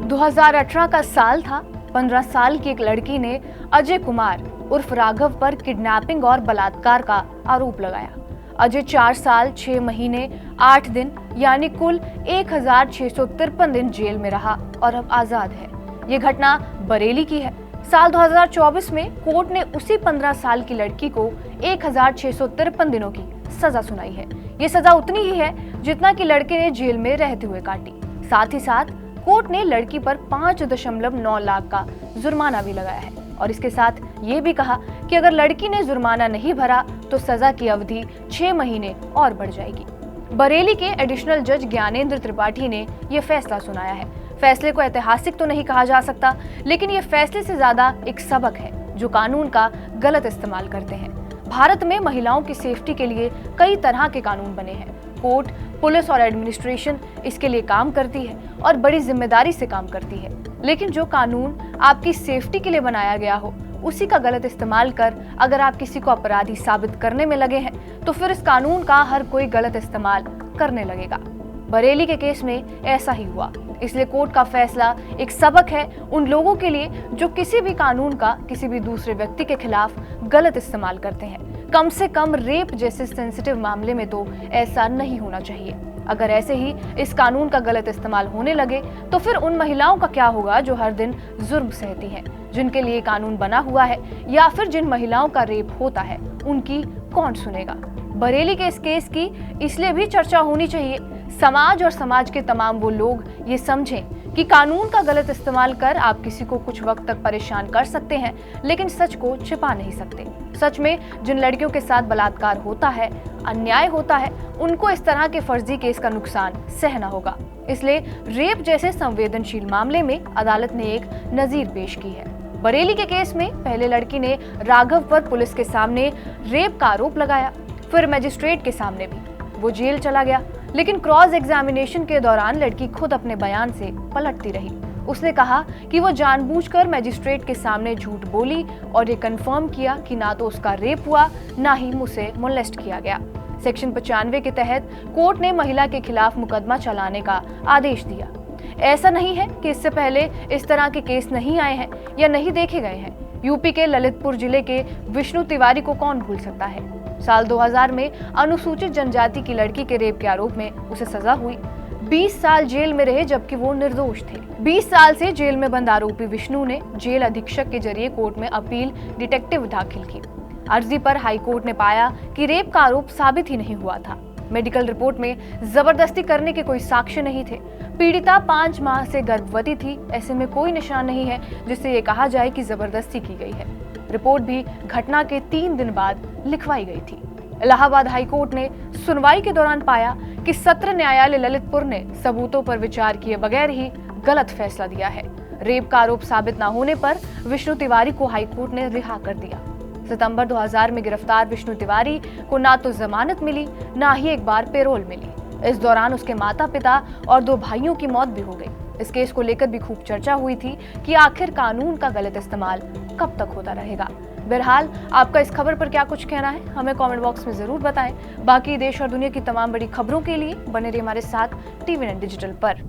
2018 का साल था। 15 साल की एक लड़की ने अजय कुमार उर्फ राघव पर किडनैपिंग और बलात्कार का आरोप लगाया। अजय 4 साल 6 महीने 8 दिन यानी कुल 1653 दिन जेल में रहा और अब आजाद है। ये घटना बरेली की है। साल 2024 में कोर्ट ने उसी 15 साल की लड़की को 1653 दिनों की सजा सुनाई है। ये सजा उतनी ही है जितना कि लड़के ने जेल में रहते हुए काटी। साथ ही साथ कोर्ट ने लड़की पर 5.9 लाख का जुर्माना भी लगाया है और इसके साथ ये भी कहा कि अगर लड़की ने जुर्माना नहीं भरा तो सजा की अवधि 6 महीने और बढ़ जाएगी। बरेली के एडिशनल जज ज्ञानेंद्र त्रिपाठी ने यह फैसला सुनाया है। फैसले को ऐतिहासिक तो नहीं कहा जा सकता, लेकिन ये फैसले से ज्यादा एक सबक है जो कानून का गलत इस्तेमाल करते हैं। भारत में महिलाओं की सेफ्टी के लिए कई तरह के कानून बने हैं। कोर्ट, पुलिस और एडमिनिस्ट्रेशन इसके लिए काम करती है और बड़ी जिम्मेदारी से काम करती है। लेकिन जो कानून आपकी सेफ्टी के लिए बनाया गया हो, उसी का गलत इस्तेमाल कर अगर आप किसी को अपराधी साबित करने में लगे हैं तो फिर इस कानून का हर कोई गलत इस्तेमाल करने लगेगा। बरेली के केस में ऐसा ही हुआ। इसलिए कोर्ट का फैसला एक सबक है उन लोगों के लिए जो किसी भी कानून का किसी भी दूसरे व्यक्ति के खिलाफ गलत इस्तेमाल करते हैं। कम से कम रेप जैसे सेंसिटिव मामले में तो ऐसा नहीं होना चाहिए। अगर ऐसे ही इस कानून का गलत इस्तेमाल होने लगे तो फिर उन महिलाओं का क्या होगा जो हर दिन जुर्म सहती हैं, जिनके लिए कानून बना हुआ है, या फिर जिन महिलाओं का रेप होता है उनकी कौन सुनेगा। बरेली के इस केस की इसलिए भी चर्चा होनी चाहिए। समाज और समाज के तमाम वो लोग ये समझें कि कानून का गलत इस्तेमाल कर आप किसी को कुछ वक्त तक परेशान कर सकते हैं, लेकिन सच को छिपा नहीं सकते। सच में जिन लड़कियों के साथ बलात्कार होता है, अन्याय होता है, उनको इस तरह के फर्जी केस का नुकसान सहना होगा। इसलिए रेप जैसे संवेदनशील मामले में अदालत ने एक नजीर पेश की है। बरेली के केस में पहले लड़की ने राघव पर पुलिस के सामने रेप का आरोप लगाया, फिर मजिस्ट्रेट के सामने भी। वो जेल चला गया, लेकिन क्रॉस एग्जामिनेशन के दौरान लड़की खुद अपने बयान से पलटती रही। उसने कहा कि वो जानबूझकर मजिस्ट्रेट के सामने झूठ बोली और ये कंफर्म किया कि ना तो उसका रेप हुआ, ना ही मुझसे मोलेस्ट किया गया। सेक्शन 95 के तहत कोर्ट ने महिला के खिलाफ मुकदमा चलाने का आदेश दिया। ऐसा नहीं है कि इससे पहले इस तरह के केस नहीं आए हैं या नहीं देखे गए हैं। यूपी के ललितपुर जिले के विष्णु तिवारी को कौन भूल सकता है। साल 2000 में अनुसूचित जनजाति की लड़की के रेप के आरोप में उसे सजा हुई। 20 साल जेल में रहे जबकि वो निर्दोष थे। 20 साल से जेल में बंद आरोपी विष्णु ने जेल अधीक्षक के जरिए कोर्ट में अपील डिटेक्टिव दाखिल की। अर्जी पर हाईकोर्ट ने पाया कि रेप का आरोप साबित ही नहीं हुआ था। मेडिकल रिपोर्ट में जबरदस्ती करने के कोई साक्ष्य नहीं थे। पीड़िता 5 माह से गर्भवती थी। ऐसे में कोई निशान नहीं है जिससे ये कहा जाए कि जबरदस्ती की गई है। रिपोर्ट भी घटना के 3 दिन बाद लिखवाई गई थी। इलाहाबाद हाईकोर्ट ने सुनवाई के दौरान पाया कि सत्र न्यायालय ललितपुर ने सबूतों पर विचार किए बगैर ही गलत फैसला दिया है। रेप का आरोप साबित न होने पर विष्णु तिवारी को हाईकोर्ट ने रिहा कर दिया। सितंबर 2000 में गिरफ्तार विष्णु तिवारी को ना तो जमानत मिली, ना ही एक बार पेरोल मिली। इस दौरान उसके माता पिता और 2 भाइयों की मौत भी हो गई। इस केस को लेकर भी खूब चर्चा हुई थी कि आखिर कानून का गलत इस्तेमाल कब तक होता रहेगा। बहरहाल आपका इस खबर पर क्या कुछ कहना है, हमें कमेंट बॉक्स में जरूर बताएं। बाकी देश और दुनिया की तमाम बड़ी खबरों के लिए बने रहिए हमारे साथ टीवी9 डिजिटल पर।